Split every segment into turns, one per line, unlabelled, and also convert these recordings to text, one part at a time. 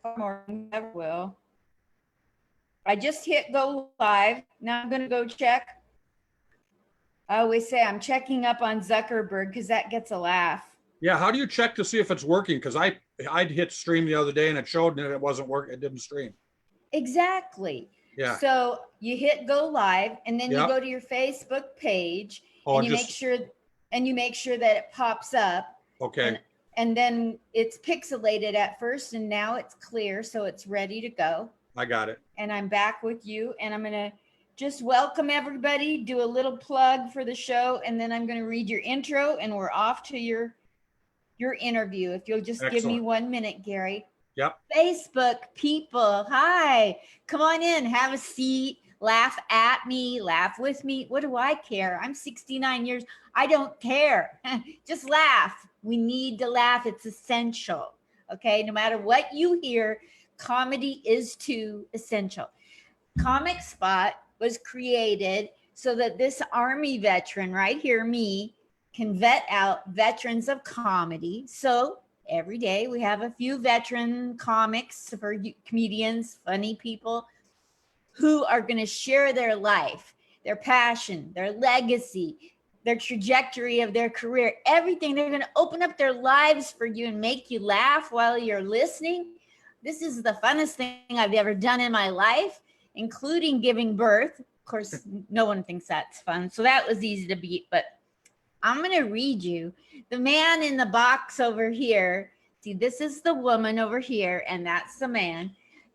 Morning, never will. I just hit go live. Now I'm going to go check. I always say I'm checking up on Zuckerberg because that gets a laugh.
Yeah, how do you check to see if it's working? Because I'd hit stream the other day and it showed that it wasn't working. It didn't stream.
Exactly.
Yeah.
So you hit go live and then you
Yep.
go to your Facebook page
Oh,
and you make sure that it pops up.
Okay.
And then it's pixelated at first and now it's clear, so it's ready to go.
I got it.
And I'm back with you, and I'm going to just welcome everybody, do a little plug for the show, and then I'm going to read your intro and we're off to your interview. If you'll just give me 1 minute, Gary.
Yep.
Facebook people, hi. Come on in, have a seat, laugh at me, laugh with me. What do I care? I'm 69 years. I don't care. Just laugh. We need to laugh. It's essential. Okay, no matter what you hear, comedy is too essential. Comic Spot was created so that this Army veteran right here, me, can vet out veterans of comedy. So every day we have a few veteran comics for comedians, funny people who are going to share their life, their passion, their legacy, their trajectory of their career, everything. They're going to open up their lives for you and make you laugh while you're listening. This is the funnest thing I've ever done in my life, including giving birth. Of course, no one thinks that's fun. So that was easy to beat, but I'm going to read you. The man in the box over here, see, this is the woman over here, and that's the man.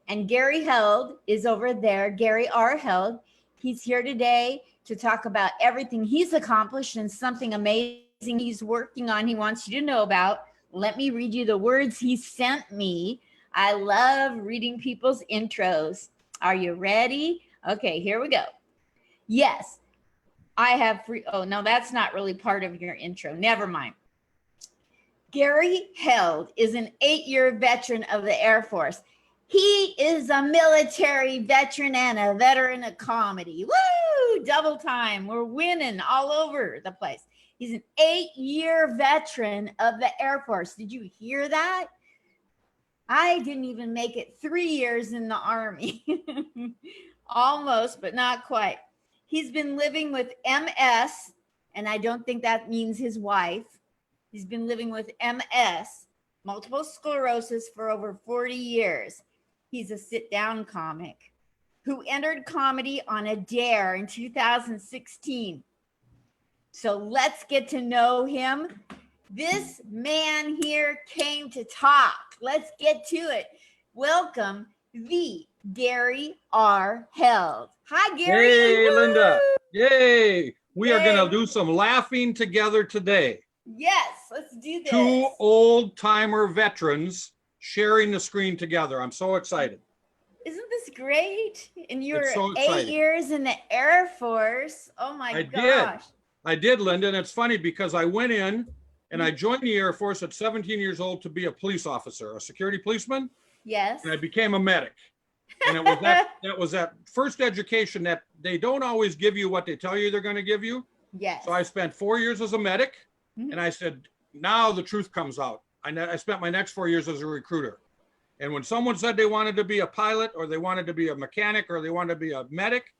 And Gary Held is over there, Gary R. Held. He's here today to talk about everything he's accomplished and something amazing he's working on, he wants you to know about. Let me read you the words he sent me. I love reading people's intros. Are you ready? Okay, here we go. Yes, I have free. Oh, no, that's not really part of your intro. Never mind. Gary Held is an 8-year veteran of the Air Force. He is a military veteran and a veteran of comedy. Woo! Double time. We're winning all over the place. He's an 8-year veteran of the Air Force. Did you hear that? I didn't even make it 3 years in the Army. Almost, but not quite. He's been living with MS, and I don't think that means his wife. He's been living with MS, multiple sclerosis, for over 40 years. He's a sit-down comic who entered comedy on a dare in 2016. So let's get to know him. This man here came to talk. Let's get to it. Welcome, the Gary R. Held. Hi, Gary.
Hey,
Woo!
Linda. Yay. We are
Yay.
going to do some laughing together today.
Yes, let's do this.
2 old-timer veterans sharing the screen together. I'm so excited.
Isn't this great? And you're
so
8
exciting.
years in the Air Force. Oh my gosh.
I did, Linda, and it's funny because I went in and I joined the Air Force at 17 years old to be a police officer, a security policeman.
Yes.
And I became a medic. And it was that was that first education that they don't always give you what they tell you they're going to give you.
Yes.
So I spent 4 years as a medic, and I said, now the truth comes out. I spent my next 4 years as a recruiter. And when someone said they wanted to be a pilot or they wanted to be a mechanic or they wanted to be a medic,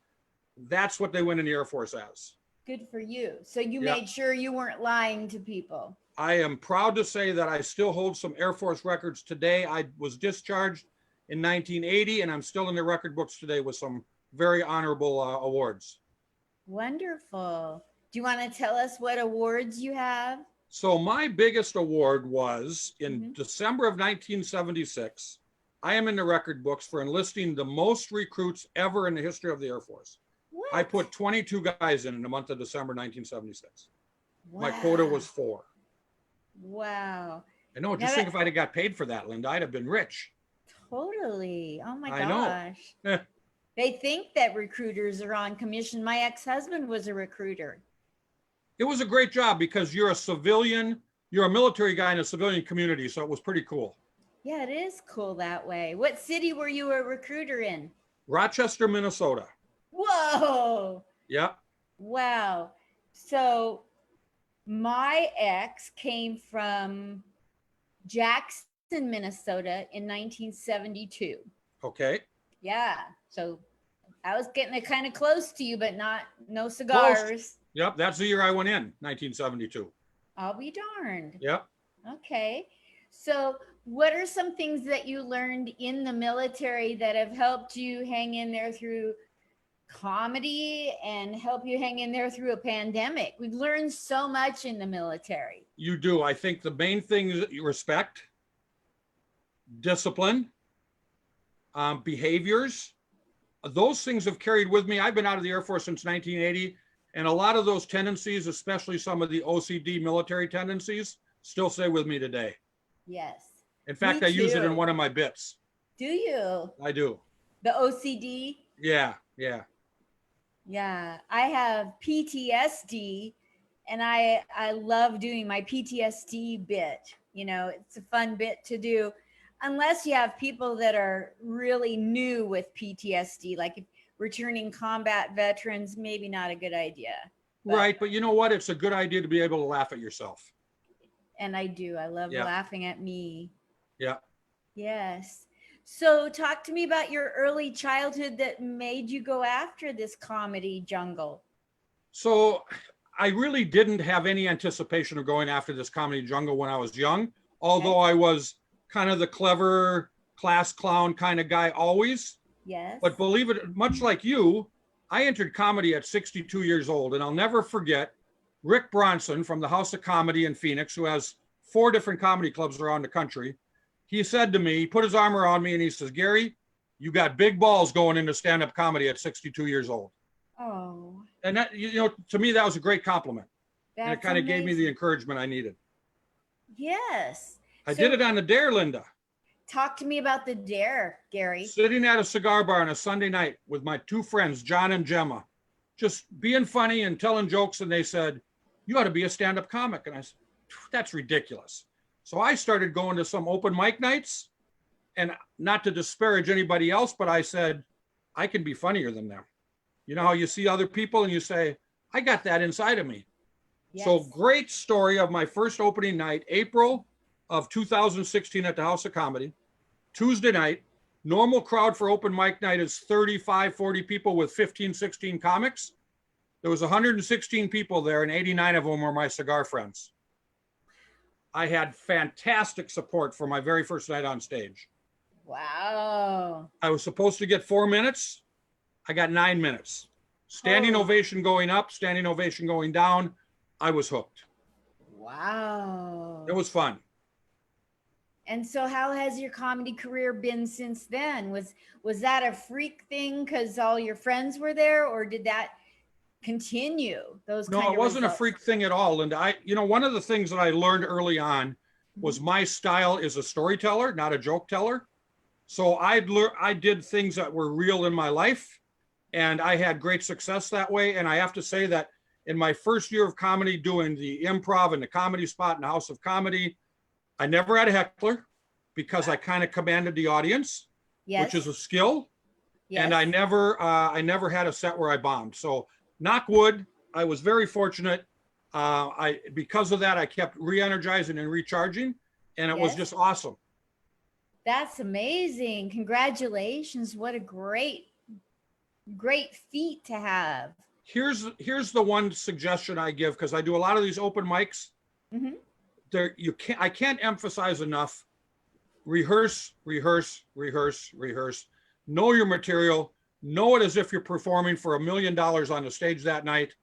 that's what they went in the Air Force as.
Good for you. So you made sure you weren't lying to people.
I am proud to say that I still hold some Air Force records today. I was discharged in 1980, and I'm still in the record books today with some very honorable awards.
Wonderful. Do you want to tell us what awards you have?
So my biggest award was in December of 1976. I am in the record books for enlisting the most recruits ever in the history of the Air Force.
What?
I put 22 guys in the month of December 1976.
Wow.
My quota was 4.
Wow.
I know. Just think if I'd have got paid for that, Linda, I'd have been rich.
Totally. Oh my
I
gosh.
know.
They think that recruiters are on commission. My ex-husband was a recruiter.
It was a great job because you're a civilian, you're a military guy in a civilian community, so it was pretty cool.
Yeah, it is cool that way. What city were you a recruiter in?
Rochester, Minnesota.
Whoa.
Yep.
Wow. So my ex came from Jackson, in Minnesota in 1972.
Okay.
Yeah. So I was getting it kind of close to you, but no
Close.
cigars.
Yep. That's the year I went in, 1972.
I'll be darned.
Yep.
Okay. So what are some things that you learned in the military that have helped you hang in there through comedy and help you hang in there through a pandemic? We've learned so much in the military.
You do. I think the main thing is respect, discipline, behaviors. Those things have carried with me. I've been out of the Air Force since 1980, and a lot of those tendencies, especially some of the OCD military tendencies, still stay with me today.
Yes.
In fact, I use it in one of my bits.
Do you?
I do.
The OCD?
Yeah, yeah.
Yeah. I have PTSD, and I love doing my PTSD bit. You know, it's a fun bit to do. Unless you have people that are really new with PTSD, like if returning combat veterans, maybe not a good idea.
Right, but you know what? It's a good idea to be able to laugh at yourself.
And I do. I love laughing at me.
Yeah.
Yes. So talk to me about your early childhood that made you go after this comedy jungle.
So I really didn't have any anticipation of going after this comedy jungle when I was young, although I was kind of the clever class clown kind of guy always.
Yes.
But believe it, much like you, I entered comedy at 62 years old, and I'll never forget Rick Bronson from the House of Comedy in Phoenix, who has 4 different comedy clubs around the country. He said to me, he put his arm around me and he says, "Gary, you got big balls going into stand-up comedy at 62 years old."
Oh.
And that, you know, to me, that was a great compliment. And it kind of gave me the encouragement I needed.
Yes.
I did it on the Dare, Linda.
Talk to me about the Dare, Gary.
Sitting at a cigar bar on a Sunday night with my 2 friends, John and Gemma, just being funny and telling jokes. And they said, "You ought to be a stand-up comic." And I said, "That's ridiculous." So I started going to some open mic nights, and not to disparage anybody else, but I said, I can be funnier than them. You know how you see other people and you say, I got that inside of me. Yes. So great story of my first opening night, April of 2016 at the House of Comedy, Tuesday night. Normal crowd for open mic night is 35, 40 people with 15, 16 comics. There was 116 people there, and 89 of them were my cigar friends. I had fantastic support for my very first night on stage.
Wow.
I was supposed to get 4 minutes. I got 9 minutes. Standing ovation going up, standing ovation going down. I was hooked.
Wow.
It was fun.
And so how has your comedy career been since then? Was that a freak thing because all your friends were there, or did that continue? No,
it wasn't a freak thing at all. And one of the things that I learned early on was my style is a storyteller, not a joke teller. So I did things that were real in my life, and I had great success that way. And I have to say that in my first year of comedy, doing the improv and the comedy spot in the House of Comedy, I never had a heckler because I kind of commanded the audience, which is a skill. Yes. And I never had a set where I bombed. So knock wood, I was very fortunate. Because of that, I kept re-energizing and recharging, and it was just awesome.
That's amazing. Congratulations. What a great feat to have.
Here's the one suggestion I give, because I do a lot of these open mics. Mm-hmm. I can't emphasize enough. Rehearse. Know your material. Know it as if you're performing for $1 million on the stage that night,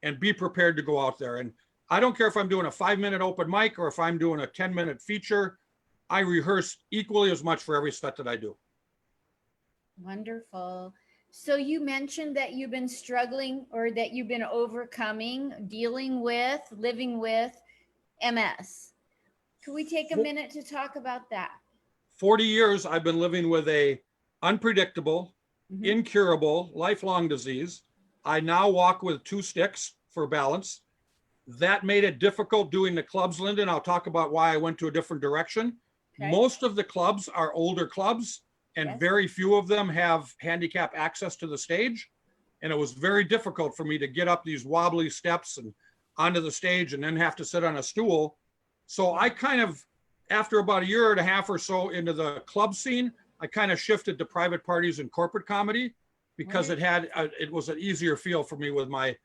and be prepared to go out there. And I don't care if I'm doing a 5-minute open mic or if I'm doing a 10-minute feature. I rehearse equally as much for every set that I do.
Wonderful. So you mentioned that you've been struggling, or that you've been overcoming, dealing with, living with MS. Could we take a minute to talk about that?
40 years I've been living with a unpredictable, incurable, lifelong disease. I now walk with 2 sticks for balance. That made it difficult doing the clubs, Linda, and I'll talk about why I went to a different direction. Okay. Most of the clubs are older clubs, and very few of them have handicap access to the stage. And it was very difficult for me to get up these wobbly steps and onto the stage and then have to sit on a stool. So I kind of after about a year and a half or so into the club scene, I kind of shifted to private parties and corporate comedy because it was an easier feel for me with my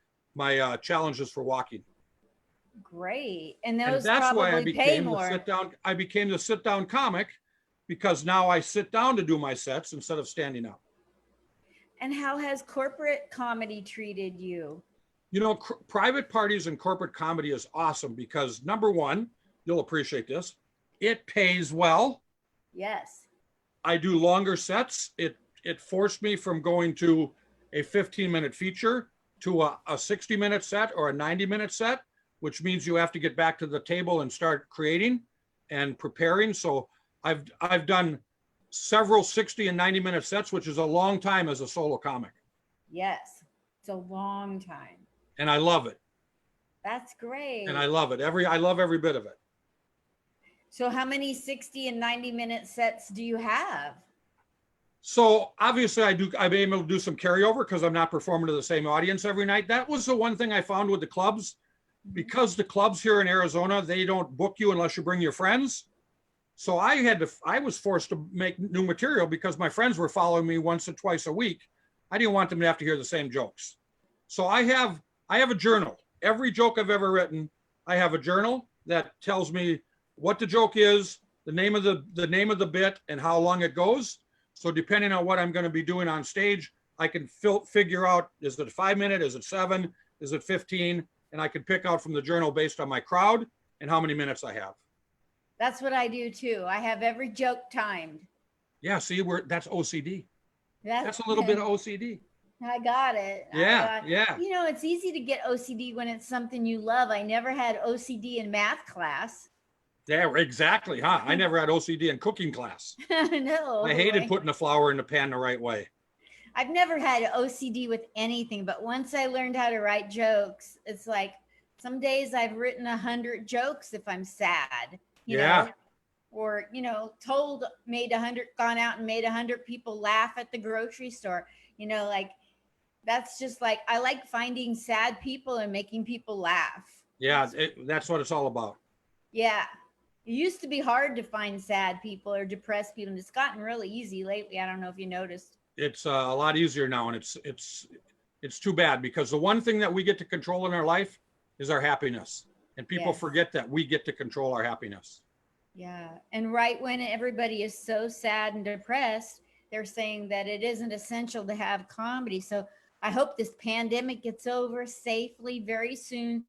challenges for walking.
Great. And those
that's why I
probably pay
became the
more.
I became the sit down comic, because now I sit down to do my sets instead of standing up.
And how has corporate comedy treated you?
You know, private parties and corporate comedy is awesome because, number one, you'll appreciate this, it pays well.
Yes.
I do longer sets. It forced me from going to a 15-minute feature to a 60-minute set or a 90-minute set, which means you have to get back to the table and start creating and preparing. So I've done several 60 and 90-minute sets, which is a long time as a solo comic.
Yes, it's a long time.
And I love it.
That's great.
And I love it. I love every bit of it.
So how many 60 and 90-minute sets do you have?
So obviously I'm able to do some carryover because I'm not performing to the same audience every night. That was the one thing I found with the clubs, because the clubs here in Arizona, they don't book you unless you bring your friends. So I was forced to make new material because my friends were following me once or twice a week. I didn't want them to have to hear the same jokes. So I have a journal. Every joke I've ever written, I have a journal that tells me what the joke is, the name of the bit, and how long it goes. So depending on what I'm going to be doing on stage, I can figure out, is it 5 minutes? Is it 7? Is it 15? And I can pick out from the journal based on my crowd and how many minutes I have.
That's what I do too. I have every joke timed.
Yeah, see, that's OCD.
That's
a little bit of OCD.
I got it.
Yeah.
You know, it's easy to get OCD when it's something you love. I never had OCD in math class.
Yeah, exactly, huh? I never had OCD in cooking class.
No.
I hated putting the flour in the pan the right way.
I've never had OCD with anything, but once I learned how to write jokes, it's like some days I've written 100 jokes if I'm sad, you know, or, you know, gone out and made 100 people laugh at the grocery store, you know, like that's just like, I like finding sad people and making people laugh.
Yeah, that's what it's all about.
Yeah. It used to be hard to find sad people or depressed people. And it's gotten really easy lately. I don't know if you noticed.
It's a lot easier now, and it's too bad because the one thing that we get to control in our life is our happiness, and people forget that we get to control our happiness.
Yeah, and right when everybody is so sad and depressed, they're saying that it isn't essential to have comedy. So I hope this pandemic gets over safely very soon,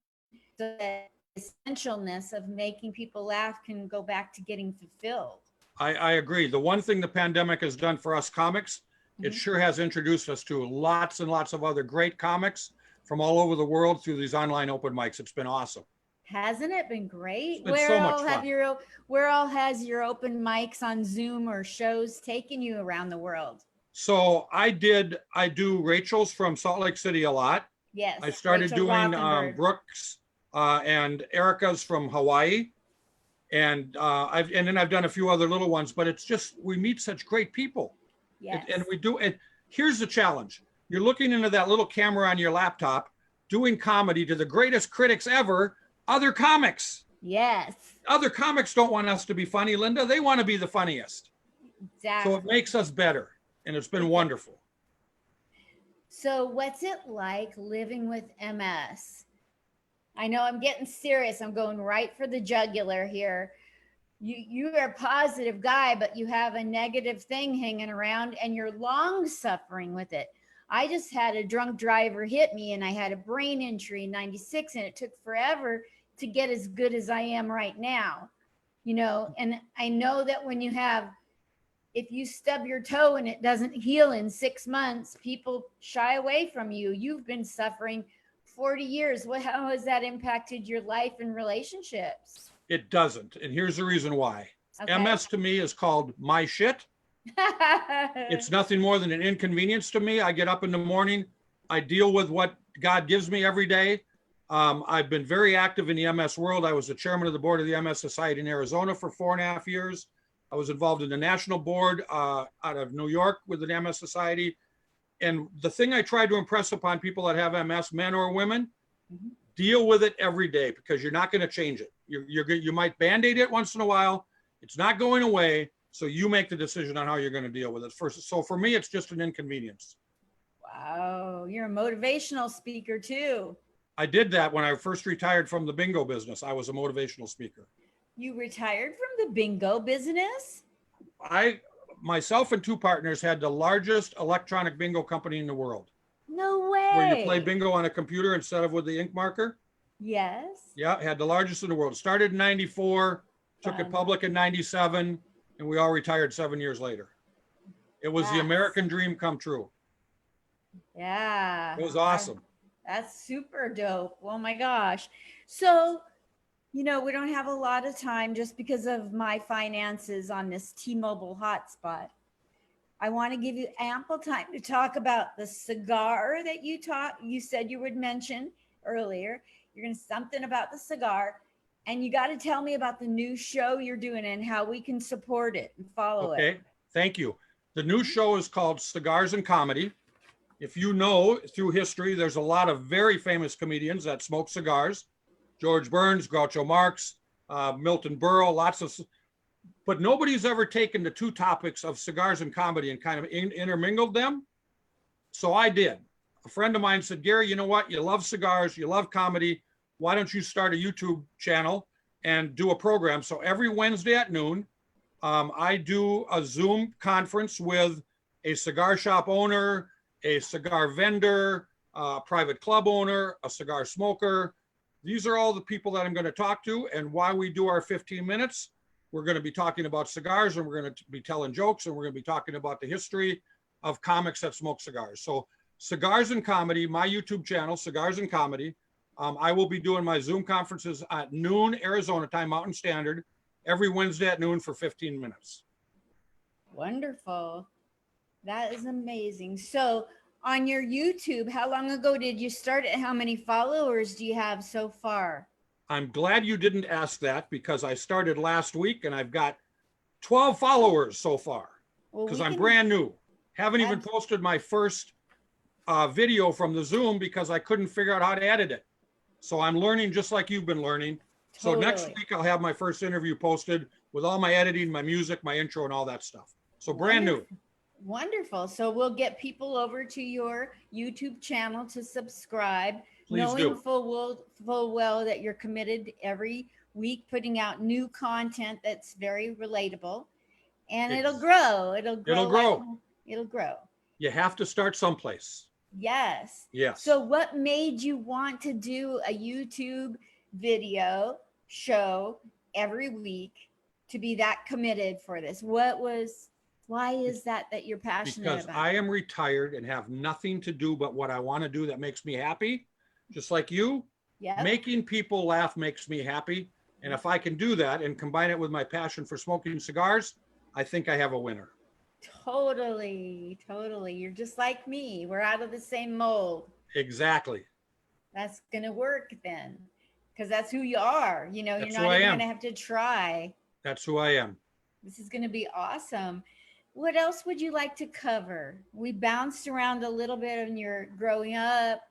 so that the essentialness of making people laugh can go back to getting fulfilled.
I agree. The one thing the pandemic has done for us comics, it sure has introduced us to lots and lots of other great comics from all over the world through these online open mics. It's been awesome.
Hasn't it been great?
It's been so much fun.
Where all has your open mics on Zoom or shows taken you around the world?
So I do Rachel's from Salt Lake City a lot.
Yes.
I started doing Brooks and Erica's from Hawaii. And then I've done a few other little ones, but it's just, we meet such great people.
Yes.
And we do, and here's the challenge. You're looking into that little camera on your laptop, doing comedy to the greatest critics ever, other comics.
Yes.
Other comics don't want us to be funny, Linda. They want to be the funniest.
Exactly.
So it makes us better. And it's been wonderful.
So what's it like living with MS? I know I'm getting serious. I'm going right for the jugular here. You are a positive guy, but you have a negative thing hanging around and you're long suffering with it. I just had a drunk driver hit me and I had a brain injury in 96 and it took forever to get as good as I am right now, you know, and I know that if you stub your toe and it doesn't heal in 6 months, people shy away from you. You've been suffering 40 years. How has that impacted your life and relationships?
It doesn't. And here's the reason why.
Okay.
MS to me is called my shit. It's nothing more than an inconvenience to me. I get up in the morning. I deal with what God gives me every day. I've been very active in the MS world. I was the chairman of the board of the MS Society in Arizona for 4.5 years. I was involved in the national board out of New York with the MS Society. And the thing I try to impress upon people that have MS, men or women, deal with it every day because you're not going to change it. You might Band-Aid it once in a while, It's not going away. So you make the decision on how you're going to deal with it first. So for me, it's just an inconvenience.
Wow, you're a motivational speaker too.
I did that when I first retired from the bingo business. I was a motivational speaker.
You retired from the bingo business?
Myself and two partners had the largest electronic bingo company in the world.
No way.
Where you play bingo on a computer instead of with the ink marker.
Yes.
Yeah, had the largest in the world. Started in 94, took it public in 97, and we all retired 7 years later. It was the American dream come true.
Yeah.
It was awesome.
That's super dope. Oh my gosh. So, we don't have a lot of time just because of my finances on this T-Mobile hotspot. I want to give you ample time to talk about the cigar that you said you would mention earlier. You're going to something about the cigar, and you got to tell me about the new show you're doing and how we can support it and follow it.
Okay. Thank you. The new show is called Cigars and Comedy. If you know, through history, there's a lot of very famous comedians that smoke cigars. George Burns, Groucho Marx, Milton Berle, but nobody's ever taken the two topics of cigars and comedy and kind of intermingled them. So I did. A friend of mine said, Gary, you know what? You love cigars, you love comedy. Why don't you start a YouTube channel and do a program? So every Wednesday at noon, I do a Zoom conference with a cigar shop owner, a cigar vendor, a private club owner, a cigar smoker. These are all the people that I'm going to talk to. And while we do our 15 minutes, we're going to be talking about cigars, and we're going to be telling jokes, and we're going to be talking about the history of comics that smoke cigars. So Cigars and Comedy, my YouTube channel, Cigars and Comedy. I will be doing my Zoom conferences at noon Arizona time, Mountain Standard, every Wednesday at noon for 15 minutes.
Wonderful. That is amazing. So on your YouTube, how long ago did you start it? How many followers do you have so far?
I'm glad you didn't ask that, because I started last week and I've got 12 followers so far, because I'm brand new. Haven't even posted my first video from the Zoom because I couldn't figure out how to edit it. So I'm learning just like you've been learning. Totally. So next week I'll have my first interview posted with all my editing, my music, my intro, and all that stuff. So brand new.
Wonderful. So we'll get people over to your YouTube channel to subscribe.
Please
knowing
do.
full well that you're committed every week putting out new content that's very relatable, and it'll grow. It'll grow. It'll grow.
You have to start someplace.
Yes.
Yes.
So what made you want to do a YouTube video show every week, to be that committed for this? Why is that you're passionate about?
Because I am retired and have nothing to do but what I want to do that makes me happy. Just like you, making people laugh makes me happy. And if I can do that and combine it with my passion for smoking cigars, I think I have a winner.
Totally. You're just like me. We're out of the same mold.
Exactly.
That's going to work then, because that's who you are. You're not even going to have to try.
That's who I am.
This is going to be awesome. What else would you like to cover? We bounced around a little bit on your growing up,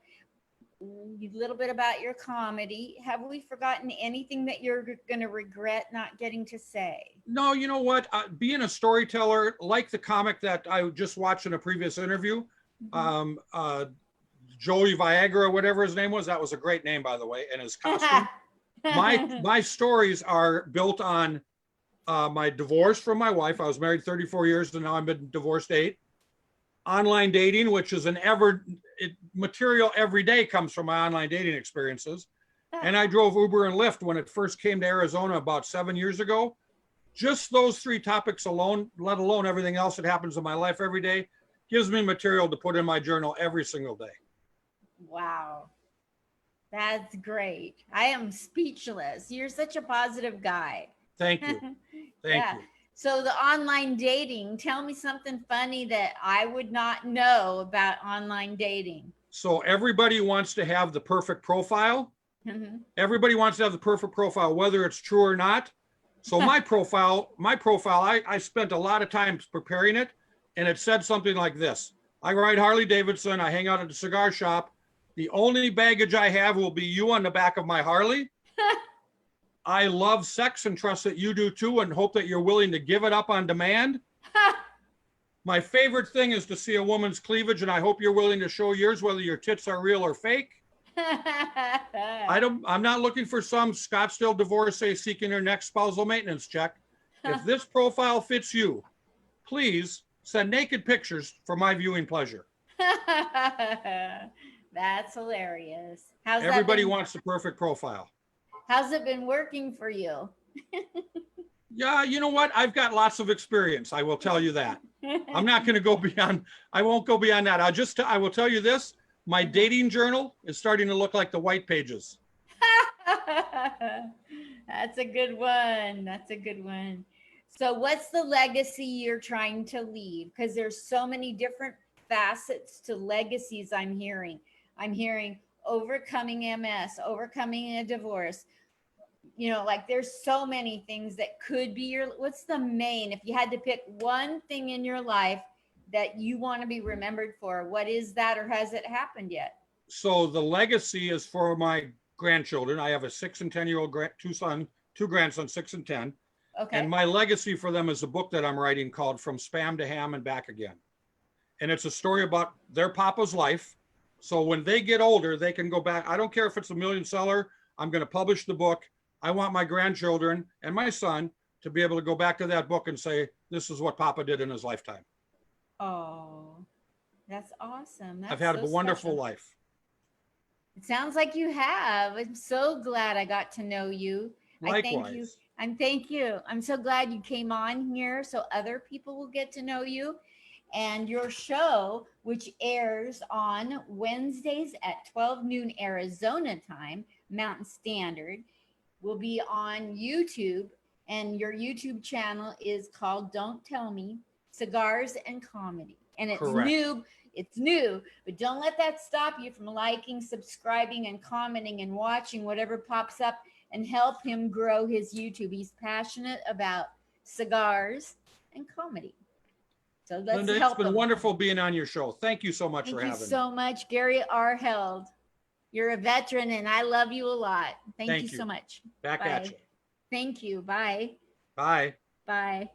a little bit about your comedy. Have we forgotten anything that you're going to regret not getting to say?
No, you know what? Being a storyteller, like the comic that I just watched in a previous interview, Joey Viagra, whatever his name was, that was a great name, by the way, and his costume. My stories are built on my divorce from my wife. I was married 34 years, and now I've been divorced 8. Online dating, which is material every day comes from my online dating experiences. And I drove Uber and Lyft when it first came to Arizona about 7 years ago. Just those 3 topics alone, let alone everything else that happens in my life every day, gives me material to put in my journal every single day.
Wow. That's great. I am speechless. You're such a positive guy.
Thank you. Thank you.
So the online dating, tell me something funny that I would not know about online dating.
So everybody wants to have the perfect profile. Everybody wants to have the perfect profile, whether it's true or not. So my profile, I spent a lot of time preparing it, and it said something like this. I ride Harley Davidson. I hang out at the cigar shop. The only baggage I have will be you on the back of my Harley. I love sex and trust that you do too, and hope that you're willing to give it up on demand. My favorite thing is to see a woman's cleavage, and I hope you're willing to show yours, whether your tits are real or fake. I'm not looking for some Scottsdale divorcee seeking her next spousal maintenance check. If this profile fits you, please send naked pictures for my viewing pleasure.
That's hilarious. How's
Everybody
that been,
wants the perfect profile.
how's it been working for you?
Yeah, you know what? I've got lots of experience. I will tell you that. I'm not going to go beyond. I won't go beyond that. I will tell you this. My dating journal is starting to look like the white pages.
That's a good one. That's a good one. So what's the legacy you're trying to leave? Because there's so many different facets to legacies I'm hearing. I'm hearing overcoming MS, overcoming a divorce. You know, like there's so many things that could be your, what's the main, if you had to pick one thing in your life that you want to be remembered for, what is that, or has it happened yet?
So the legacy is for my grandchildren. I have a 6 and 10-year-old two grandsons, 6 and 10.
Okay.
And my legacy for them is a book that I'm writing called From Spam to Ham and Back Again. And it's a story about their papa's life. So when they get older, they can go back. I don't care if it's a million seller. I'm going to publish the book. I want my grandchildren and my son to be able to go back to that book and say, this is what Papa did in his lifetime.
Oh, that's awesome. That's
I've had
so
a wonderful
special.
life.
It sounds like you have. I'm so glad I got to know you. I thank you.
Likewise.
I'm so glad you came on here so other people will get to know you. And your show, which airs on Wednesdays at 12 noon Arizona time, Mountain Standard, will be on YouTube. And your YouTube channel is called Don't Tell Me, Cigars and Comedy. And it's
Correct.
new. It's new, but don't let that stop you from liking, subscribing, and commenting and watching whatever pops up, and help him grow his YouTube. He's passionate about cigars and comedy. So let's
Linda,
help
it's been
him.
wonderful being on your show. Thank you so much
Thank
for
you
having me.
so much, Gary R. Held. You're a veteran, and I love you a lot. Thank you so much.
Back
Bye.
at you.
Thank you. Bye.
Bye.
Bye.